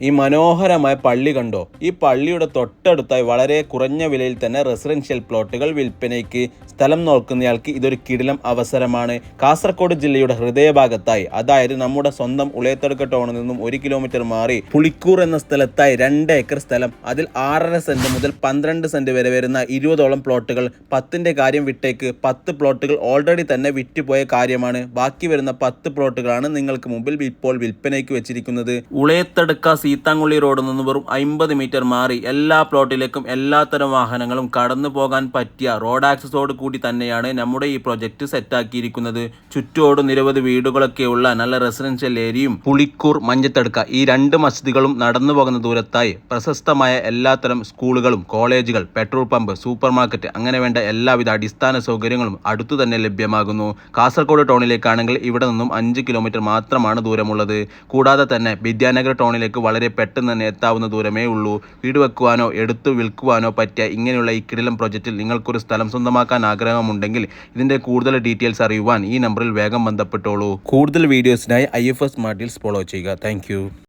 ഈ മനോഹരമായ പള്ളി കണ്ടോ? ഈ പള്ളിയുടെ തൊട്ടടുത്തായി വളരെ കുറഞ്ഞ വിലയിൽ തന്നെ റെസിഡൻഷ്യൽ പ്ലോട്ടുകൾ വിൽപ്പനയ്ക്ക്. സ്ഥലം നോക്കുന്നയാൾക്ക് ഇതൊരു കിടിലം അവസരമാണ്. കാസർഗോഡ് ജില്ലയുടെ ഹൃദയഭാഗത്തായി, അതായത് നമ്മുടെ സ്വന്തം ഉളയത്തടുക്ക ടൗണിൽ നിന്നും 1 കിലോമീറ്റർ മാറി പുളിക്കൂർ എന്ന സ്ഥലത്തായി 2 ഏക്കർ സ്ഥലം. അതിൽ 6.5 സെന്റ് മുതൽ 12 സെന്റ് വരെ വരുന്ന 20ഓളം പ്ലോട്ടുകൾ. 10ന്റെ കാര്യം വിട്ടേക്ക്, 10 പ്ലോട്ടുകൾ ഓൾറെഡി തന്നെ വിറ്റുപോയ കാര്യമാണ്. ബാക്കി വരുന്ന 10 പ്ലോട്ടുകളാണ് നിങ്ങൾക്ക് മുമ്പിൽ ഇപ്പോൾ വിൽപ്പനയ്ക്ക് വെച്ചിരിക്കുന്നത്. ഉളയത്തടുക്ക സീതാങ്കുളി റോഡിൽ നിന്ന് വെറും 50 മീറ്റർ മാറി എല്ലാ പ്ലോട്ടിലേക്കും എല്ലാത്തരം വാഹനങ്ങളും കടന്നു പോകാൻ പറ്റിയ റോഡ് ആക്സസോട് കൂടി തന്നെയാണ് നമ്മുടെ ഈ പ്രൊജക്ട് സെറ്റാക്കിയിരിക്കുന്നത്. ചുറ്റോട് നിരവധി വീടുകളൊക്കെയുള്ള നല്ല റെസിഡൻഷ്യൽ ഏരിയയും പുളിക്കൂർ മഞ്ഞത്തടുക്ക ഈ 2 മസ്ജിദുകളും നടന്നു പോകുന്ന ദൂരത്തായി പ്രശസ്തമായ എല്ലാത്തരം സ്കൂളുകളും കോളേജുകൾ, പെട്രോൾ പമ്പ്, സൂപ്പർ മാർക്കറ്റ്, അങ്ങനെ വേണ്ട എല്ലാവിധ അടിസ്ഥാന സൗകര്യങ്ങളും അടുത്തു തന്നെ ലഭ്യമാകുന്നു. കാസർഗോഡ് ടൗണിലേക്കാണെങ്കിൽ ഇവിടെ നിന്നും 5 കിലോമീറ്റർ മാത്രമാണ് ദൂരമുള്ളത്. കൂടാതെ തന്നെ വിദ്യാനഗർ ടൗണിലേക്ക് വളരെ പെട്ടെന്ന് തന്നെ എത്താവുന്ന ദൂരമേ ഉള്ളൂ. വീട് വെക്കുവാനോ എടുത്തു വിൽക്കുവാനോ പറ്റിയ ഇങ്ങനെയുള്ള ഈ കിടിലം പ്രൊജക്റ്റിൽ നിങ്ങൾക്കൊരു സ്ഥലം സ്വന്തമാക്കാൻ ആഗ്രഹമുണ്ടെങ്കിൽ ഇതിന്റെ കൂടുതൽ ഡീറ്റെയിൽസ് അറിയുവാൻ ഈ നമ്പറിൽ വേഗം ബന്ധപ്പെട്ടോളൂ. കൂടുതൽ വീഡിയോസിനായി IFS സ്മാർട്ട് ഡീൽസ് ഫോളോ ചെയ്യുക. താങ്ക്